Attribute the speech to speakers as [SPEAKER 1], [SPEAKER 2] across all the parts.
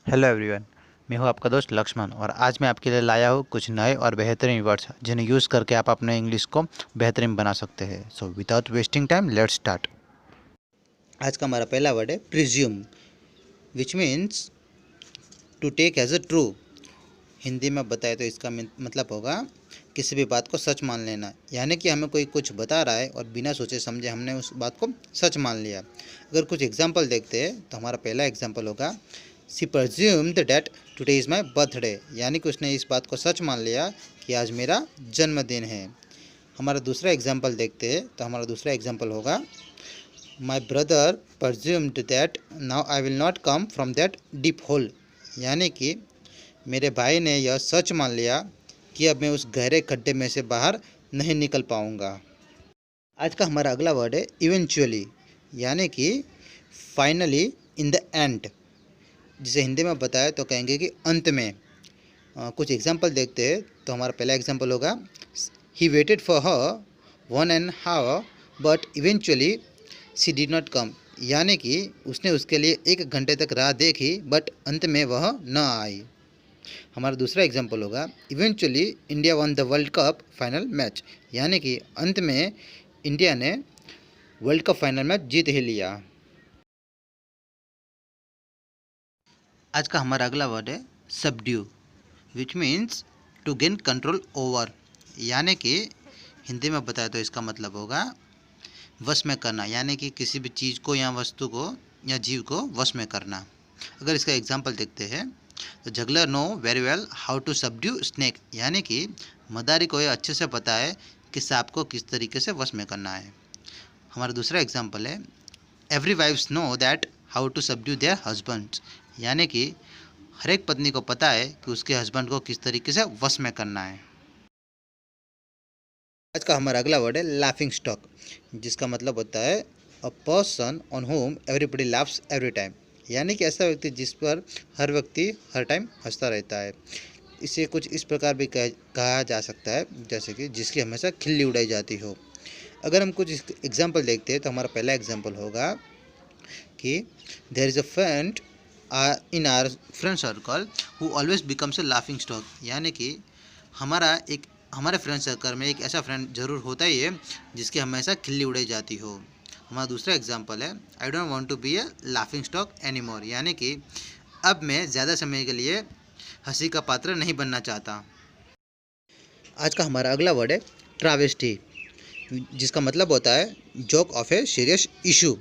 [SPEAKER 1] Hello everyone. मैं हूं आपका दोस्त लक्ष्मण और आज मैं आपके लिए लाया हूं कुछ नए और बेहतरीन वर्ड्स जिन्हें यूज़ करके आप अपने इंग्लिश को बेहतरीन बना सकते हैं। So without wasting time let's start. आज का हमारा पहला वर्ड है presume, which means to take as a true. Hindi में बताए तो इसका मतलब होगा किसी भी बात को सच मान लेना, यानी कि हमें कोई कुछ बता रहा है और बिना सोचे समझे हमने उस बात को सच मान लिया। अगर कुछ एग्जाम्पल देखते हैं तो हमारा पहला एग्जाम्पल होगा सी presumed that today is my birthday, यानी कि उसने इस बात को सच मान लिया कि आज मेरा जन्मदिन है। हमारा दूसरा एग्जाम्पल देखते हैं तो हमारा दूसरा एग्जाम्पल होगा my brother presumed that now I will not come from that deep hole, यानी कि मेरे भाई ने यह सच मान लिया कि अब मैं उस गहरे खड्डे में से बाहर नहीं निकल पाऊंगा। आज का हमारा अगला वर्ड है इवेंचुअली, यानी कि फाइनली, इन द एंड। जिसे हिंदी में बताया तो कहेंगे कि अंत में। कुछ एग्जाम्पल देखते हैं तो हमारा पहला एग्जाम्पल होगा he waited for her 1.5 but eventually she did not come, यानी कि उसने उसके लिए 1 घंटे तक राह देखी बट अंत में वह न आई। हमारा दूसरा एग्जाम्पल होगा eventually India won the world cup final match, यानी कि अंत में इंडिया ने वर्ल्ड कप फाइनल मैच जीत ही लिया। आज का हमारा अगला वर्ड है subdue, which means to gain control over, यानी कि हिंदी में बताया तो इसका मतलब होगा वश में करना, यानी कि किसी भी चीज़ को या वस्तु को या जीव को वश में करना। अगर इसका एग्जाम्पल देखते हैं तो juggler know very well how to subdue snake, यानी कि मदारी को यह अच्छे से पता है कि सांप को किस तरीके से वश में करना है। हमारा दूसरा एग्जाम्पल है every wives know that how to subdue their husbands, यानी कि हर एक पत्नी को पता है कि उसके हस्बैंड को किस तरीके से वश में करना है। आज का हमारा अगला वर्ड है लाफिंग स्टॉक, जिसका मतलब होता है a person on home everybody laughs every time, यानी कि ऐसा व्यक्ति जिस पर हर व्यक्ति हर टाइम हंसता रहता है। इसे कुछ इस प्रकार भी कहा जा सकता है जैसे कि जिसकी हमेशा खिल्ली उड़ाई जाती हो। अगर हम कुछ एग्जाम्पल देखते हैं तो हमारा पहला एग्जाम्पल होगा कि there is a friend in our friend circle who always becomes a laughing stock, यानी कि हमारे फ्रेंड सर्कल में एक ऐसा फ्रेंड जरूर होता ही है जिसकी हमेशा खिल्ली उड़ाई जाती हो। हमारा दूसरा एग्जाम्पल है I don't want to be a laughing stock anymore, यानी कि अब मैं ज़्यादा समय के लिए हंसी का पात्र नहीं बनना चाहता। आज का हमारा अगला वर्ड है ट्रावेस्टी, जिसका मतलब होता है joke of a serious issue.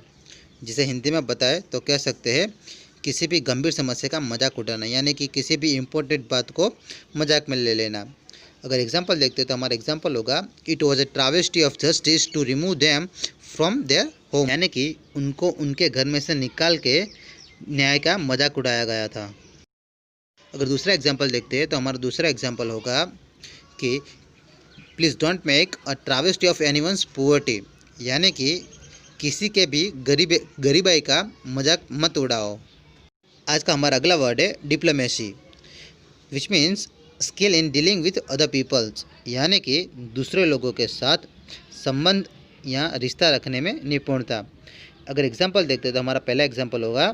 [SPEAKER 1] जिसे हिंदी में बताए तो कह सकते हैं किसी भी गंभीर समस्या का मजाक उड़ाना, यानी कि किसी भी इम्पोर्टेंट बात को मजाक में ले लेना। अगर एग्जाम्पल देखते तो हमारा एग्जाम्पल होगा it was a travesty of justice to remove them from their home, यानी कि उनको उनके घर में से निकाल के न्याय का मजाक उड़ाया गया था। अगर दूसरा एग्जाम्पल देखते हैं तो हमारा दूसरा एग्जाम्पल होगा कि please don't make a travesty of anyone's poverty, यानी कि किसी के भी गरीबाई का मजाक मत उड़ाओ। आज का हमारा अगला वर्ड है diplomacy, which means skill in dealing with other peoples, यानी कि दूसरे लोगों के साथ संबंध या रिश्ता रखने में निपुणता। अगर एग्जाम्पल देखते तो हमारा पहला एग्जाम्पल होगा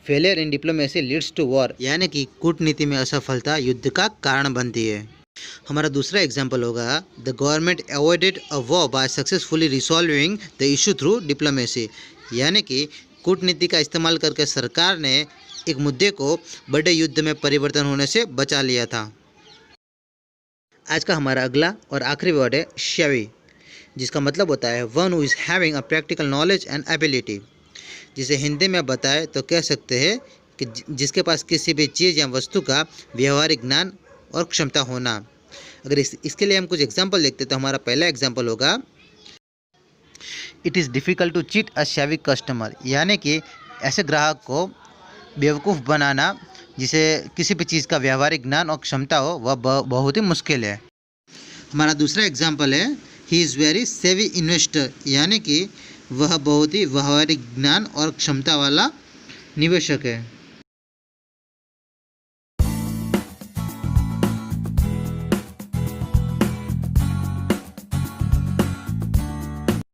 [SPEAKER 1] failure in diplomacy leads to war, यानी कि कूटनीति में असफलता युद्ध का कारण बनती है। हमारा दूसरा एग्जाम्पल होगा the government avoided a war by successfully resolving the issue through diplomacy, यानी कि कूटनीति का इस्तेमाल करके सरकार ने एक मुद्दे को बड़े युद्ध में परिवर्तन होने से बचा लिया था। आज का हमारा अगला और आखिरी वर्ड है शेवी, जिसका मतलब होता है one who is having a practical knowledge and ability. जिसे हिंदी में बताए तो कह सकते हैं कि जिसके पास किसी भी चीज़ या वस्तु का व्यवहारिक ज्ञान और क्षमता होना। अगर इसके लिए हम कुछ एग्जाम्पल देखते तो हमारा पहला एग्जाम्पल होगा it is difficult to cheat a savvy customer, यानी कि ऐसे ग्राहक को बेवकूफ़ बनाना जिसे किसी भी चीज़ का व्यवहारिक ज्ञान और क्षमता हो वह बहुत ही मुश्किल है। हमारा दूसरा एग्जाम्पल है ही इज़ वेरी सेवी इन्वेस्टर, यानी कि वह बहुत ही व्यवहारिक ज्ञान और क्षमता वाला निवेशक है।